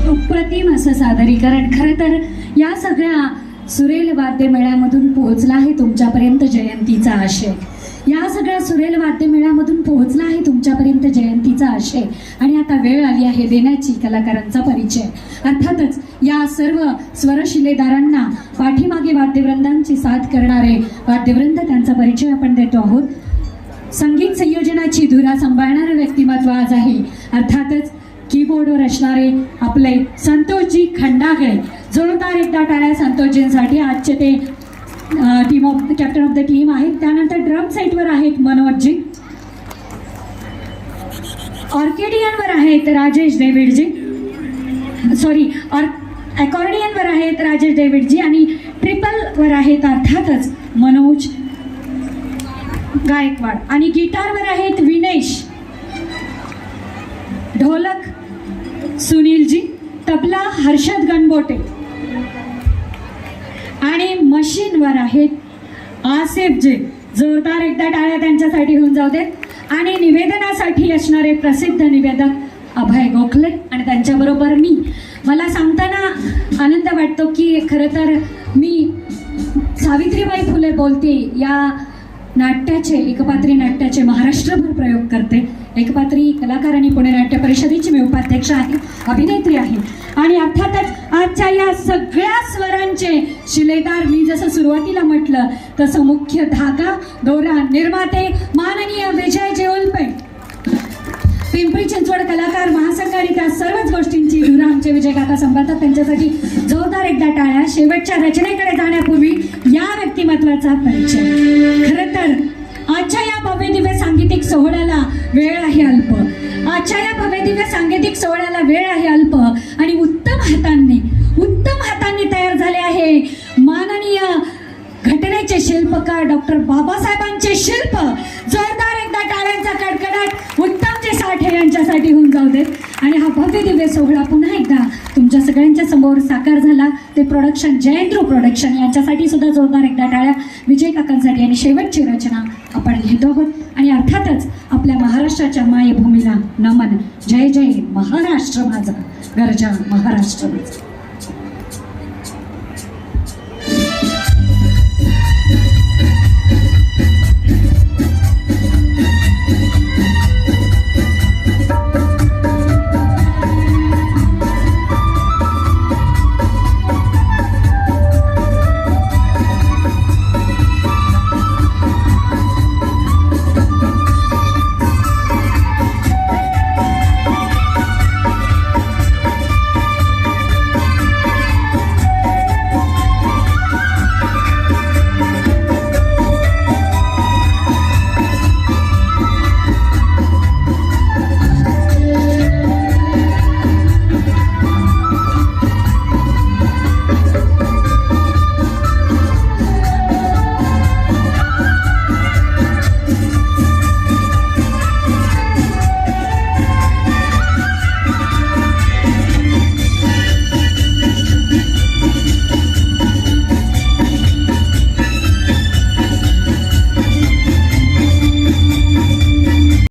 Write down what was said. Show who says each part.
Speaker 1: अप्रतिम असं सादरीकरण. खरं तर या सगळ्या सुरेल वाद्यमेळ्यामधून पोहोचला आहे तुमच्यापर्यंत जयंतीचा आशय. या सगळ्या सुरेल वाद्यमेळ्यामधून पोहोचला आहे तुमच्यापर्यंत जयंतीचा आशय. आणि आता वेळ आली आहे देण्याची कलाकारांचा परिचय. अर्थातच या सर्व स्वरशिलेदारांना पाठीमागे वाद्यवृंदांची साथ करणारे वाद्यवृंद, त्यांचा परिचय आपण देतो आहोत. संगीत संयोजनाची धुरा सांभाळणारं व्यक्तिमत्व आज आहे अर्थातच कीबोर्डवर असणारे आपले संतोषजी खंडागळे. जोरदार एकदा टाळ्या संतोषजींसाठी. आजचे ते कॅप्टन ऑफ द टीम आहेत. त्यानंतर ड्रम सेटवर आहेत मनोजजी, ऑर्केडियनवर आहेत राजेश डेव्हिडजी, अकॉर्डियनवर आहेत राजेश डेव्हिडजी आणि ट्रिपलवर आहेत अर्थातच मनोज गायकवाड आणि गिटारवर आहेत विनेश, ढोलक सुनीलजी, तबला हर्षद गणबोटे आणि मशीनवर आहेत आसिफजी. जोरदार एकदा टाळ्या त्यांच्यासाठी होऊन जाऊ देत. आणि निवेदनासाठी असणारे प्रसिद्ध निवेदक अभय गोखले आणि त्यांच्याबरोबर मी. मला सांगताना आनंद वाटतो की खरं तर मी सावित्रीबाई फुले बोलते या नाट्याचे, एकपात्री नाट्याचे महाराष्ट्रभर प्रयोग करते. एकपात्री कलाकार आणि पुणे नाट्य परिषदेची मी उपाध्यक्ष आहे, अभिनेत्री आहे. आणि अर्थातच आजच्या या सगळ्या स्वरांचे शिलेदार मी जसं सुरुवातीला म्हटलं तसं मुख्य धागा दोरा निर्माते माननीय विजय जेवलपे, पिंपरी चिंचवड कलाकार महासंघ आणि त्या सर्वच गोष्टींची धुरा आमचे विजय काका सांभाळतात. त्यांच्यासाठी जोरदार एकदा टाळ्या. शेवटच्या रचनेकडे जाण्यापूर्वी या व्यक्तिमत्वाचा परिचय. खरं तर आजच्या या भव्य दिव्य सांगीतिक सोहळ्याला वेळ आहे अल्प. आजच्या या भव्य दिव्य सांगीतिक सोहळ्याला वेळ आहे अल्प आणि उत्तम हातांनी तयार झाले आहे माननीय घटनेचे शिल्पकार डॉक्टर बाबासाहेबांचे शिल्प. जोरदार एकदा टाळ्यांचा कडकडाट उत्तमचे साठे यांच्यासाठी होऊन जाऊ देत. आणि हा भव्य दिव्य सोहळा पुन्हा एकदा तुमच्या सगळ्यांच्या समोर साकार झाला. ते प्रोडक्शन जयेंद्र प्रोडक्शन यांच्यासाठी सुद्धा जोरदार एकदा टाळ्या विजय काकांसाठी. आणि शेवटची रचना आपण घेतो आहोत आणि अर्थातच आपल्या महाराष्ट्राच्या मायभूमीला नमन. जय जय महाराष्ट्र माझा, गर्जा महाराष्ट्र माझा.